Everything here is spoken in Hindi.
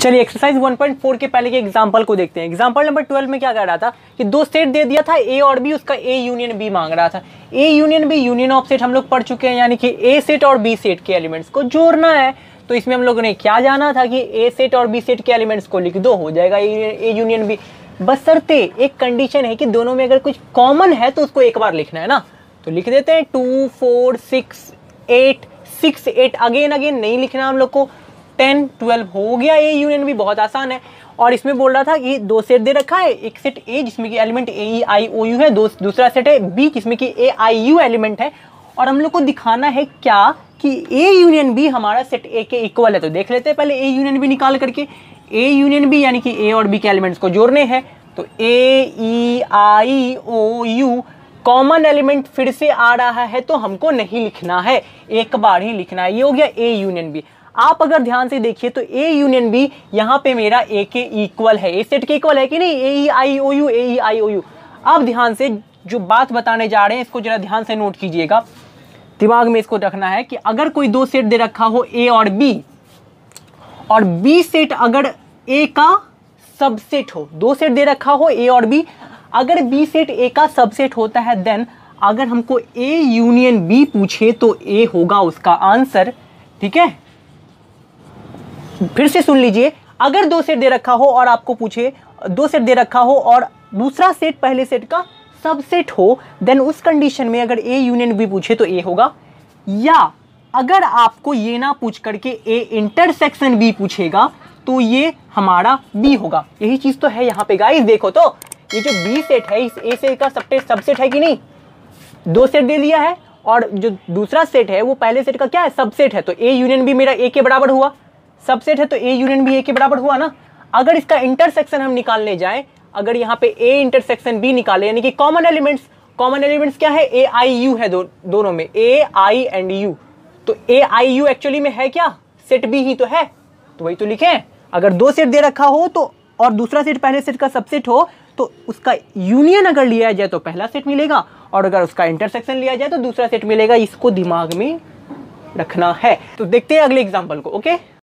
चलिए एक्सरसाइज 1.4 के पहले के एग्जांपल को देखते हैं। एग्जांपल नंबर 12 में क्या कह रहा था कि दो सेट दे दिया था ए और बी, उसका ए यूनियन बी मांग रहा था। A union B, union of set हम लोग पढ़ चुके हैं, यानी कि ए सेट और बी सेट के एलिमेंट्स को जोड़ना है। तो इसमें हम लोगों ने क्या जाना था कि ए सेट और बी सेट के एलिमेंट्स को लिख दो, हो जाएगा ए यूनियन बी। बशर्ते एक कंडीशन है कि दोनों में अगर कुछ कॉमन है तो उसको एक बार लिखना है ना। तो लिख देते हैं 2 4 6 8 6 8 अगेन नहीं लिखना हम लोग को। 10 12 हो गया ए यूनियन बी, बहुत आसान है। और इसमें बोल रहा था कि दो सेट दे रखा है, एक सेट ए जिसमें कि element A E I O you है, दूसरा सेट है बी जिसमें कि ए आई यू एलिमेंट है। और हम लोग को दिखाना है क्या कि ए यूनियन बी हमारा सेट ए के इक्वल है। तो देख लेते हैं पहले ए यूनियन बी निकाल करके। ए यूनियन बी यानी कि ए और बी के एलिमेंट्स को जोड़ने हैं। तो ए ई आई ओ यू कॉमन एलिमेंट फिर से आ रहा है तो हमको नहीं लिखना है, एक बार ही लिखना है। ये हो गया ए यूनियन बी। आप अगर ध्यान से देखिए तो ए यूनियन बी यहाँ पे मेरा ए के इक्वल है, ए सेट के इक्वल है कि नहीं, ए ई आई ओ you, A E I O you. अब ध्यान से जो बात बताने जा रहे हैं इसको जरा ध्यान से नोट कीजिएगा, दिमाग में इसको रखना है कि अगर कोई दो सेट दे रखा हो ए और बी सेट अगर ए का सबसेट हो, दो सेट दे रखा हो ए और बी, अगर बी सेट ए का सबसेट होता है देन अगर हमको ए यूनियन बी पूछे तो ए होगा उसका आंसर। ठीक है, फिर से सुन लीजिए, अगर दो सेट दे रखा हो और आपको पूछे, दो सेट दे रखा हो और दूसरा सेट पहले सेट का सबसेट हो, देन उस कंडीशन में अगर ए यूनियन बी पूछे तो ए होगा। या अगर आपको ये ना पूछ करके ए इंटरसेक्शन बी पूछेगा तो ये हमारा बी होगा। यही चीज तो है यहाँ पे गाइस। देखो तो ये जो बी सेट है इस ए सेट का सबसेट है कि नहीं, दो सेट दे दिया है और जो दूसरा सेट है वो पहले सेट का क्या है, सबसेट है। तो ए यूनियन बी मेरा ए के बराबर हुआ, सबसेट है तो ए यूनियन बी ए के बराबर हुआ ना। अगर इसका इंटरसेक्शन हम निकालने जाएं, अगर यहाँ पे ए इंटरसेक्शन बी निकाले यानी कि कॉमन एलिमेंट्स क्या है, ए आई यू है, दोनों में ए आई एंड यू। तो ए आई यू एक्चुअली में है क्या, सेट बी ही तो है, तो वही तो लिखे। अगर दो सेट दे रखा हो तो और दूसरा सेट पहले सेट का सबसेट हो तो उसका यूनियन अगर लिया जाए तो पहला सेट मिलेगा और अगर उसका इंटरसेक्शन लिया जाए तो दूसरा सेट मिलेगा। इसको दिमाग में रखना है। तो देखते हैं अगले एग्जांपल को। ओके।